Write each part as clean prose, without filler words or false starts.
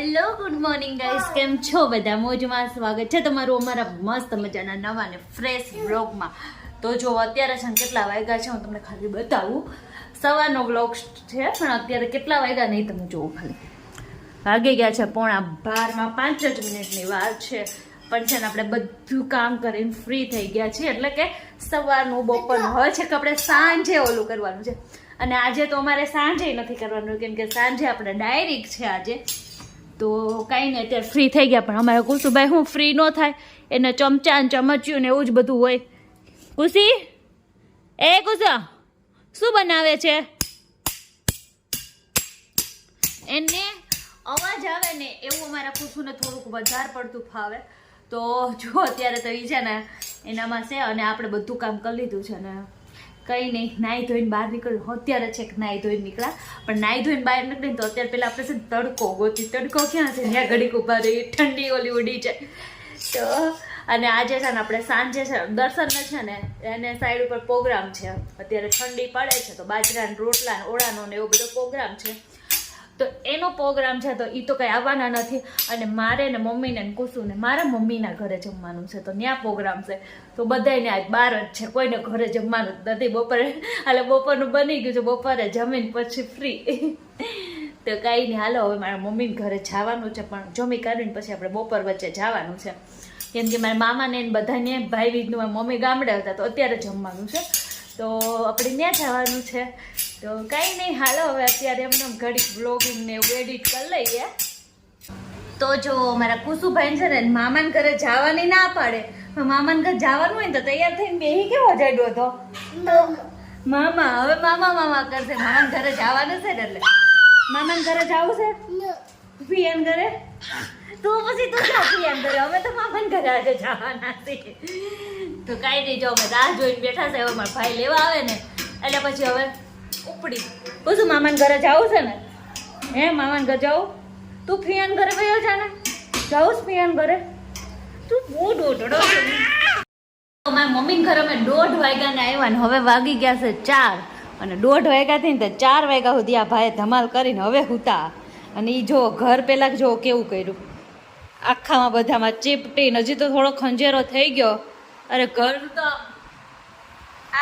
Hello good morning guys, કેમ છો બધા? મોજમાં સ્વાગત છે તમારું અમારા મસ્ત મજાના નવા ને ફ્રેશ વ્લોગમાં. તો જો અત્યારે છે ને કેટલા વાગ્યા છે હું તમને ખાલી બતાવું. સવારનો વ્લોગ છે પણ અત્યારે કેટલા વાગ્યા નહીં તમે જુઓ, ખાલી વાગી ગયા છે 11:30, 5 જ મિનિટની વાર છે. પણ છે ને આપણે બધું કામ કરીને ફ્રી થઈ ગયા છીએ, એટલે કે સવારનું બપોરનું હવે છે કે આપણે સાંજે ઓલું કરવાનું છે. અને આજે તો અમારે સાંજે નથી કરવાનું, કેમ કે સાંજે આપણે ડાયરેક્ટ છે આજે. તો કાંઈ નહીં, અત્યારે ફ્રી થઈ ગયા. પણ અમારે કુસુભાઈ હું ફ્રી ન થાય, એને ચમચા ને ચમચ્યું ને એવું જ બધું હોય. કુસી, એ કુસા શું બનાવે છે? એને અવાજ આવે ને એવું અમારા કુસુને થોડુંક વધારે પડતું ફાવે. તો જો અત્યારે તો એ છે ને એનામાં છે, અને આપણે બધું કામ કરી લીધું છે ને કંઈ નહીં, નાહી ધોઈને બહાર નીકળ્યું. અત્યારે છે કે નાહી ધોઈને નીકળ્યા, પણ નાહી ધોઈને બહાર નીકળીને તો અત્યારે પહેલાં આપણે છે ને તડકો ગોતી. તડકો ક્યાં છે? ત્યાં ઘડીક ઊભા રહી, ઠંડી ઓલી ઉડી છે. તો અને આજે છે ને આપણે સાંજે છે દર્શનને છે ને એને સાઈડ ઉપર પ્રોગ્રામ છે. અત્યારે ઠંડી પડે છે તો બાજરાના રોટલા ઓળાનો ને એવો બધો પ્રોગ્રામ છે. તો એનો પ્રોગ્રામ છે તો એ તો કંઈ આવવાના નથી. અને મારે ને મમ્મીને કુસુને મારા મમ્મીના ઘરે જમવાનું છે, તો ત્યાં પ્રોગ્રામ છે. તો બધાને આજ બહાર જ છે, કોઈને ઘરે જમવાનું જ નથી. બપોરે એટલે બપોરનું બની ગયું છે, બપોરે જમીન પછી ફ્રી. તો કાંઈ નહીં, હાલો હવે મારા મમ્મીને ઘરે જવાનું છે, પણ જમી કરીને પછી આપણે બપોર વચ્ચે જવાનું છે. કેમ કે મારા મામાને બધાને ભાઈ બીજનું મમ્મી ગામડે હતા, તો અત્યારે જમવાનું છે. તો આપણે ત્યાં જવાનું છે. તો કાંઈ નહીં, હાલો હવે અત્યારે એમને ઘડીક બ્લોગિંગ ને એવું એડિટ કરી લઈએ. તો જો મારા કુસુભાઈ છે ને મામાને ઘરે જવાની ના પાડે. મામાને ઘરે જવાનું હોય ને તો તૈયાર થઈને બેહી કેવો જાડ્યો હતો મામા. હવે મામા મામા કરશે. મામાને ઘરે જવાનું છે ને, એટલે મામાને ઘરે જવું છે. પિયાન ઘરે તો પછી તું જા પિયાન ઘરે. અમે તો મામાને ઘરે આજે જવાના છીએ. તો કાંઈ નહીં, જો અમે રાહ જોઈને બેઠા છે. હવે મારા ભાઈ લેવા આવે ને એટલે પછી હવે ઉપડી પૂછું મામાને ઘરે જવું છે ને. હે મામાને ઘરે જવું? તું ફિયાન ઘરે ગયો છે ને? જાઉં ફિયાન ઘરે? તું બહુ દોઢડો છે. મારા મમ્મીને ઘરે અમે 1:30 વાગ્યાને આવ્યા ને હવે વાગી ગયા છે 4. અને 1:30 વાગ્યાથી ને 4 વાગ્યા સુધી આ ભાઈએ ધમાલ કરીને હવે હુતા. અને એ જો ઘર પહેલાં જો કેવું કર્યું, આખામાં બધામાં ચીપટીને હજી તો થોડો ખંજેરો થઈ ગયો. અરે ઘર તો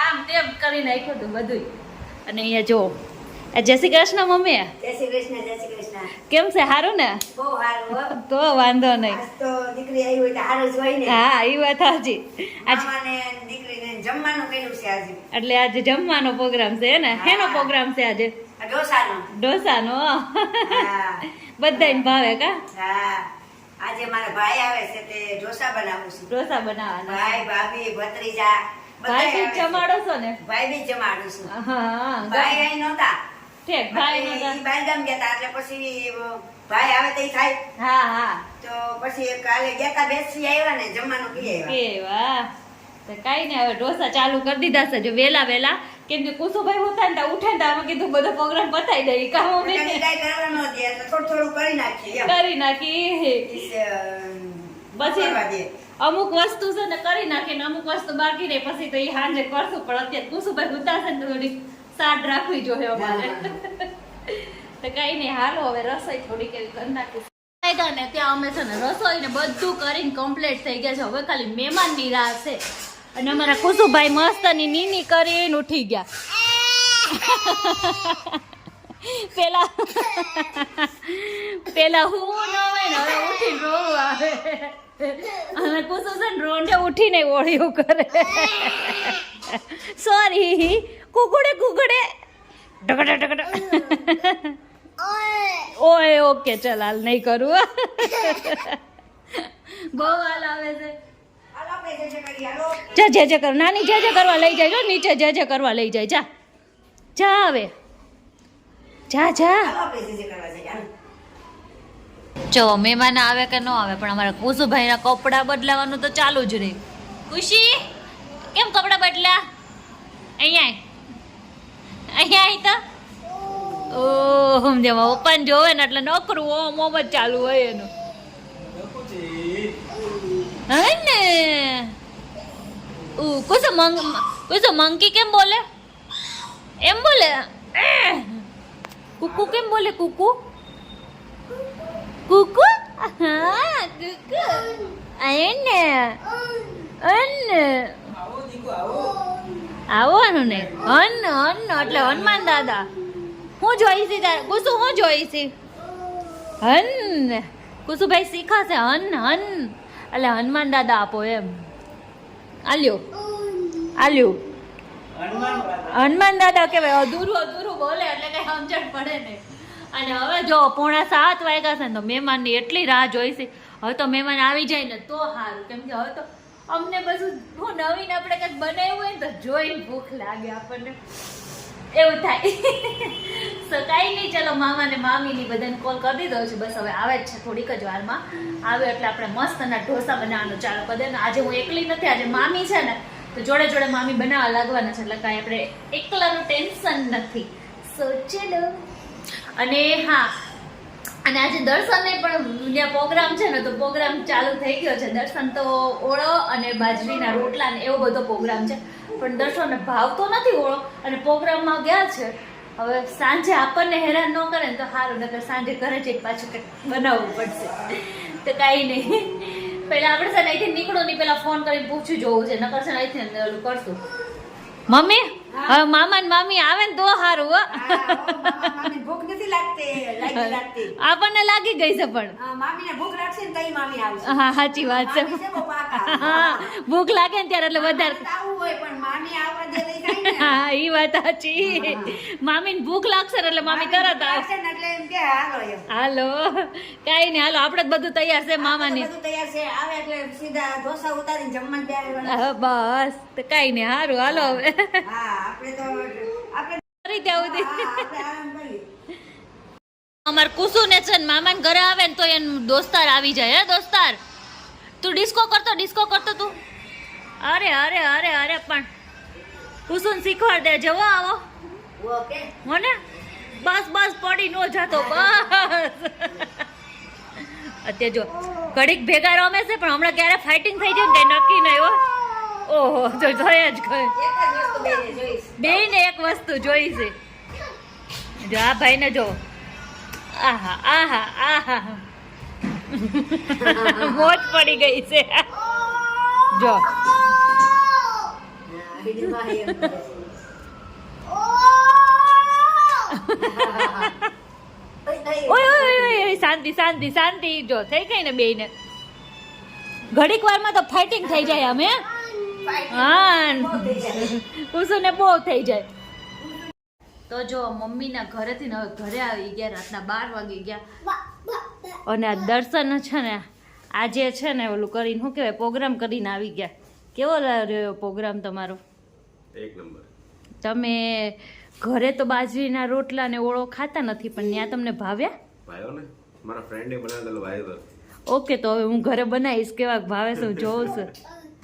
આમ તેમ કરી નાખ્યું હતું બધું. અને અહીંયા જો જય શ્રી કૃષ્ણ મમ્મી. જય શ્રી કૃષ્ણ, જય શ્રી કૃષ્ણ. કેમ છે? સારું ને? બહુ સારું હો. તો વાંધો નહીં. આજ તો દીકરી આવી હોય તો સારું જ હોય ને. હા એ વાત સાચી. મામાને દીકરીને જમવાનું કર્યું છે આજે. એટલે આજે જમવાનો પ્રોગ્રામ છે ને? શેનો પ્રોગ્રામ છે આજે? આ ઢોસાનો. ઢોસાનો. હા. બધાને ભાવે કા? હા. આજે મારા ભાઈ આવે છે તે ઢોસા બનાવું છું. ઢોસા બનાવવાના. ભાઈ, ભાભી, ભત્રીજા ભાઈ બી જમાડો છો ને? ભાઈ બી જમાડું છું. હા ભાઈ અહીં નહોતા. ઠીક, ભાઈ નહોતા. ઈ બાંધગામ ગયા તા, એટલે પછી ભાઈ આવે તો ઈ થાય. હા હા. તો પછી કાલે ગયા તા, બેસી આવ્યા ને જમવાનું પી આવ્યા. એ વાહ. તો કાંઈ નહીં, હવે ઢોસા ચાલુ કરી દીધા છે જો વહેલા વહેલા. કેમ કે કુસુભાઈ હોતા ને ઉઠે ને અમે કીધું બધો પ્રોગ્રામ પતાવી દઈ. કામ કઈ કરવાનું નથી એટલે થોડું થોડું કરી નાખીએ એમ. કરી નાખી. પછી અમુક વસ્તુ છે ને કરી નાખીને અમુક વસ્તુ બાકી રહે, પછી તો એ સાંજે કરશું. પણ અત્યારે કુસુભાઈ ઉતારશે ને થોડી સાડ રાખવી જોઈએ અમારે. તો કઈ નહીં, હાલો હવે રસોઈ થોડીક એવી કરી નાખીશું. ને ત્યાં અમે છે ને રસોઈ ને બધું કરીને કમ્પ્લીટ થઈ ગયા છે. હવે ખાલી મહેમાનની રાહ છે. અને અમારા કુસુભાઈ મસ્તની નીની કરીને ઉઠી ગયા. પેલા હું ન હોય ને હવે ઉઠીને રોવું આવે. અને કુસુ છે ને રોંઢે ઉઠીને ઓળ્યું કરે. સોરી કુકડે કુકડે ઢગડા ઢગડા. ઓય ઓકે ચલ હાલ નહીં કરું. બહુ હાલ આવે છે. જા જે જે કર નાની જે જે કરવા લઈ જાય. નીચે જે જે કરવા લઈ જાય. જા જા હવે જા જા. જો મહેમાન આવે કે ન આવે પણ અમારા કુસુભાઈના કપડાં બદલાવાનું તો ચાલુ જ રહે. ખુશી કેમ કપડાં બદલ્યા? અહીંયા તો ઓ સમજ્યા પપ્પાને જોવે ને એટલે નકરું ઓમ ઓમ જ ચાલુ હોય એનું. હે ને કુસુ મંકી કેમ બોલે? એમ બોલે. કુકુ કેમ બોલે? કુકુ કુકુ હા કુકુ આને અન્ન આવવાનું ને અન્ન અન્ન એટલે હનુમાન દાદા હું જોઈશી તારે કુસુ હું જોઈશી હન કુસુભાઈ શીખાશે હન હન એટલે હનુમાન દાદા આપો એમ આલ્યો હનુમાન દાદા કહેવાય અધૂરું અધૂરું બોલે એટલે કઈ સમજણ પડે ને અને હવે જો 6:45 વાગ્યા છે ને તો મહેમાનની એટલી રાહ જોઈશે હવે તો મહેમાન આવી જાય ને તો સારું કેમ કે હવે તો અમને બધું હું નવીન આપણે કંઈક બનાવ્યું હોય ને તો જોઈને ભૂખ લાગે આપણને એવું થાય તો કાંઈ નહીં ચલો મામા ને મામીની બધાને કોલ કરી દીધો છે બસ હવે આવે જ છે થોડીક જ વારમાં આવે એટલે આપણે મસ્ત ના ઢોસા બનાવવાનું ચાલુ કરી દે ને આજે હું એકલી નથી આજે મામી છે ને તો જોડે જોડે મામી બનાવવા લાગવાના છે એટલે કાંઈ આપણે એકલાનું ટેન્શન નથી સો ચલો અને હા અને આજે દર્શનને પણ જ્યાં પ્રોગ્રામ છે ને તો પ્રોગ્રામ ચાલુ થઈ ગયો છે દર્શન તો ઓળો અને બાજરીના રોટલા ને એવો બધો પ્રોગ્રામ છે પણ દર્શનને ભાવતો નથી ઓળો અને પ્રોગ્રામમાં ગયા છે હવે સાંજે આપણને હેરાન ન કરે ને તો સારું નકર સાંજે ઘરે જઈને પાછું કંઈક બનાવવું પડશે તો કાંઈ નહીં પહેલા આપણે છે ને અહીંથી નીકળો નહીં પેલા ફોન કરીને પૂછ્યું જોવું છે નકર છે ને અહીંથી ઓલું કરશું મમ્મી હવે મામા ને મામી આવે ને તો સારું હો મામી ભૂખ નથી લાગતી આપણને લાગી ગઈ છે પણ મામીને ભૂખ લાગશે ને તઈ મામી આવશે હા સાચી વાત છે મામી છે બહુ પાકા. હા ભૂખ લાગે ને ત્યારે એટલે વધારે આવું હોય પણ મામી આવવા દે નહીં થાય ને હા ઈ વાત સાચી મામીને ભૂખ લાગશે ને એટલે મામી તરત આવે લાગશે ને એટલે એમ કે હાલો એમ હાલો કાઈ નહીં હાલો આપણે જ બધું તૈયાર છે મામાની બધું તૈયાર છે આવે એટલે સીધા ઢોસા ઉતારીને જમવા બેસવાનું. હા, બસ તો કાઈ નહીં સારું હાલો હવે હા આપણે તો આપણે કરી ત્યાં સુધી આપણે આરામ કરીએ. અમાર કુસુ ને છે ને મામાને ઘરે આવે ને તો એન દોસ્તાર આવી જાય હે દોસ્તાર તું ડિસ્કો કરતો તું અરે અરે અરે અરે પણ કુસુને શીખવાડ દે જવો આવો ઓકે મને બસ પડી નો જાતો બસ અત્યારે જો ઘડીક ભેગા રમે છે પણ હમણાં ક્યારે ફાઇટિંગ થઈ જાય ને કઈ નક્કી નહીં હો ઓહો જો જોયા જ ગયો બેયને એક વસ્તુ જોઈ છે જો આ ભાઈને જો આહા આહા આહા મોજ પડી ગઈ છે જો ઓય શાંતિ શાંતિ શાંતિ જો થઈ ગઈ ને બેયને ઘડીક વારમાં તો ફાઇટિંગ થઈ જાય અમે હા કુસુને બહુ થઈ જાય તો જો મમ્મીના ઘરેથી ને હવે ઘરે આવી ગયા રાતના 12 વાગી ગયા અને આ દર્શન છે ને આજે છે ને ઓલું કરીને શું કહેવાય પ્રોગ્રામ કરીને આવી ગયા કેવો રહ્યો પ્રોગ્રામ તમારો એક નંબર તમે ઘરે તો બાજરીના રોટલા ને ઓળો ખાતા નથી પણ ત્યાં તમને ભાવ્યા ભાઈઓ ને મારા ફ્રેન્ડે બનાવેલો ભાઈ તો ઓકે તો હવે હું ઘરે બનાવીશ કેવા ભાવે છે હું જોઉં છું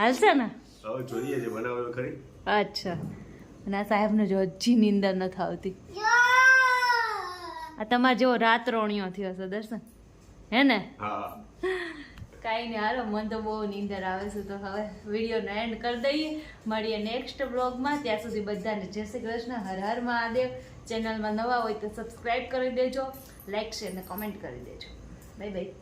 હાલશે ને હવે જોઈએ છે બનાવેલો ખરી અચ્છા અને આ સાહેબને જો હજી નીંદર નથી આવતી આ તમારે જેવો રાતરોણીઓ થયો છે દર્શન હે ને હા કાંઈ નહીં હાલો મને તો બહુ નીંદર આવે છે તો હવે વિડીયોનો એન્ડ કરી દઈએ મળીએ નેક્સ્ટ બ્લોગમાં ત્યાં સુધી બધાને જય શ્રી કૃષ્ણ હર હર મહાદેવ ચેનલમાં નવા હોય તો સબસ્ક્રાઈબ કરી દેજો લાઈક શેર ને કોમેન્ટ કરી દેજો બાય બાય